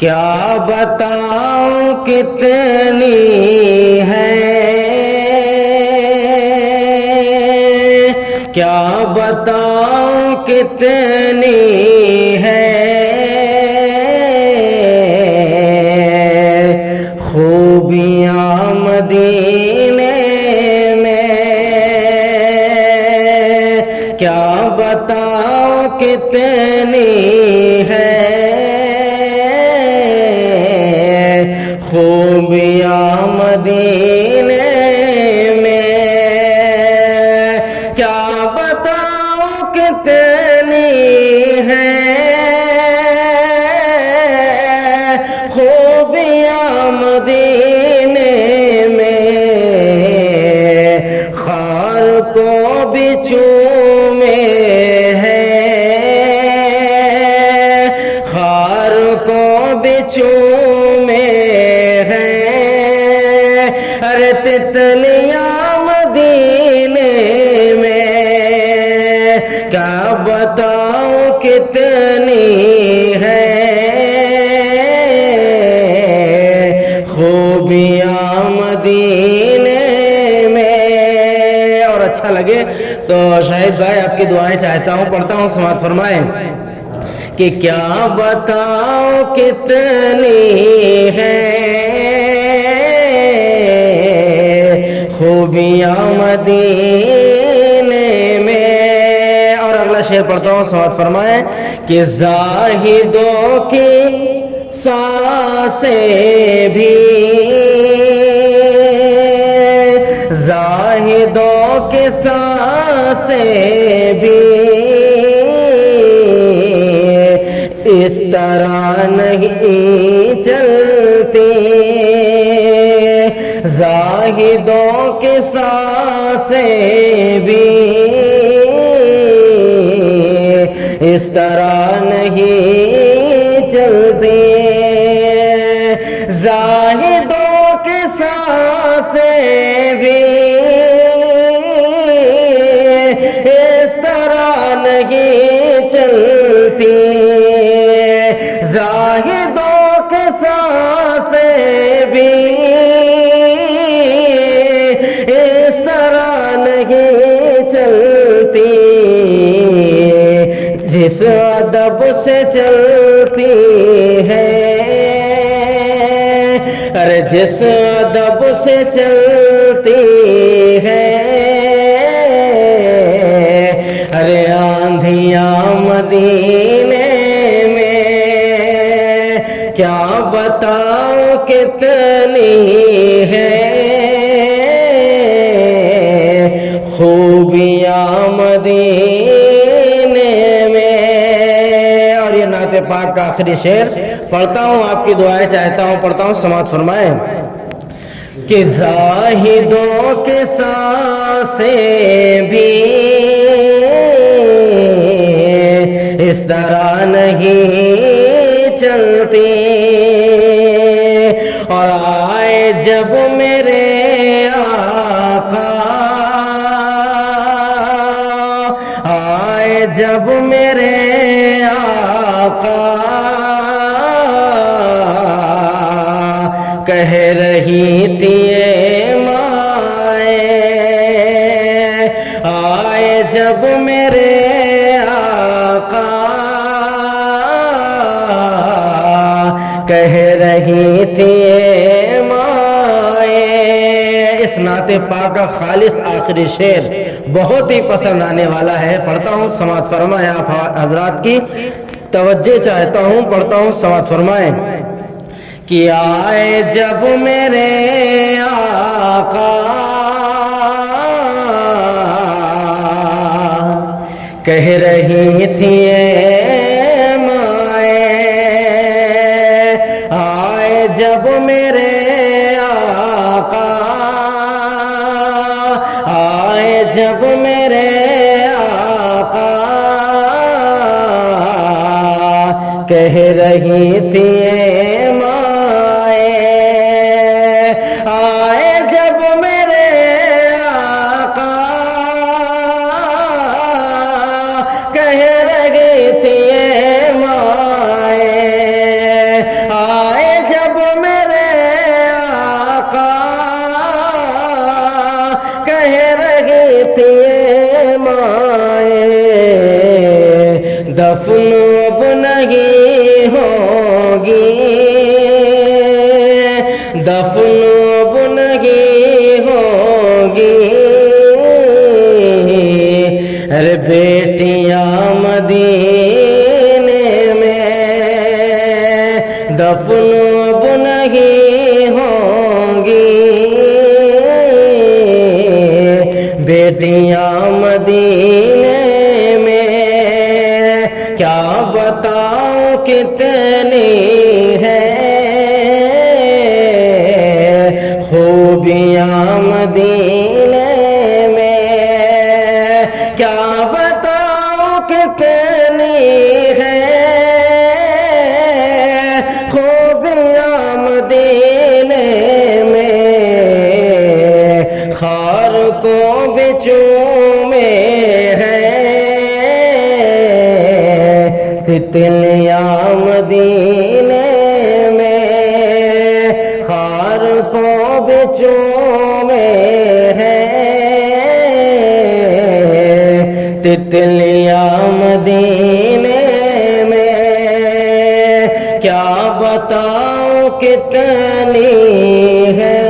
کیا بتاؤں کتنی ہے، کیا بتاؤں کتنی ہے خوبیاں مدینے میں، کیا بتاؤں کتنی ہے خوبیاں مدینے میں، کیا بتاؤں کتنی ہے خوبیاں مدینے میں، خار کو بھی چومے خار کو بھی چومے ہیں، ارے تتلیاں مدینے میں، کیا بتاؤں کتنی ہے خوبیاں مدینے میں۔ اور اچھا لگے تو شاہد بھائی آپ کی دعائیں چاہتا ہوں، پڑھتا ہوں، سماعت فرمائیں کہ کیا بتاؤں کتنی ہے خوبیاں مدینے میں۔ اور اگلا شعر پڑھتا ہوں، سماعت فرمائیں کہ زاہدوں کی سانسیں بھی، زاہدوں کی سانسیں بھی اس طرح نہیں چلتی، زاہدوں کی سانسیں بھی اس طرح نہیں چلتی، زاہدوں کی سانسیں بھی اس طرح نہیں چلتی، زاہدوں کی سانسیں بھی اس طرح نہیں چلتی، جس ادب سے چلتی ہے، ارے جس ادب سے چلتی ہے، ارے آندھیاں مدینے میں، کیا بتاؤں کتنی ہے خوبیاں مدینے میں۔ اور یہ نعت پاک کا آخری شعر پڑھتا ہوں، آپ کی دعائیں چاہتا ہوں، پڑھتا ہوں، سماعت فرمائیں کہ زاہدوں کے سانسیں بھی اس طرح نہیں چلتی، اور آئے جب میرے آقا، آئے جب میرے آقا کہہ رہی تھی اے مائیں، آئے جب میرے آقا کہہ رہی تھی اے مائیں۔ اس نعت پاک کا خالص آخری شعر بہت ہی پسند آنے والا ہے، پڑھتا ہوں، سماعت فرمائیں، آپ حضرات کی توجہ چاہتا ہوں، پڑھتا ہوں، سماعت فرمائیں کہ آئے جب میرے آقا کہہ رہی تھی اے مائیں، آئے جب میرے آقا، آئے جب میرے آقا کہہ رہی تھی اے مائیں، آئے جب میرے آقا کہہ رہی تھی اے مائیں، ہوگی دفن بنگی ہوگی ارے بیٹیاں مدینے میں دفن بنگی ہوگی بیٹیاں مدینے میں کیا بتاؤں کتنی ہے خوبیاں مدینے میں کیا بتاؤں کتنی ہے خوبیاں مدینے میں خار کو بچومے ہیں تتلیاں مدینے میں خار کو بچومے ہیں تتلیاں مدینے میں کیا بتاؤں کتنی ہے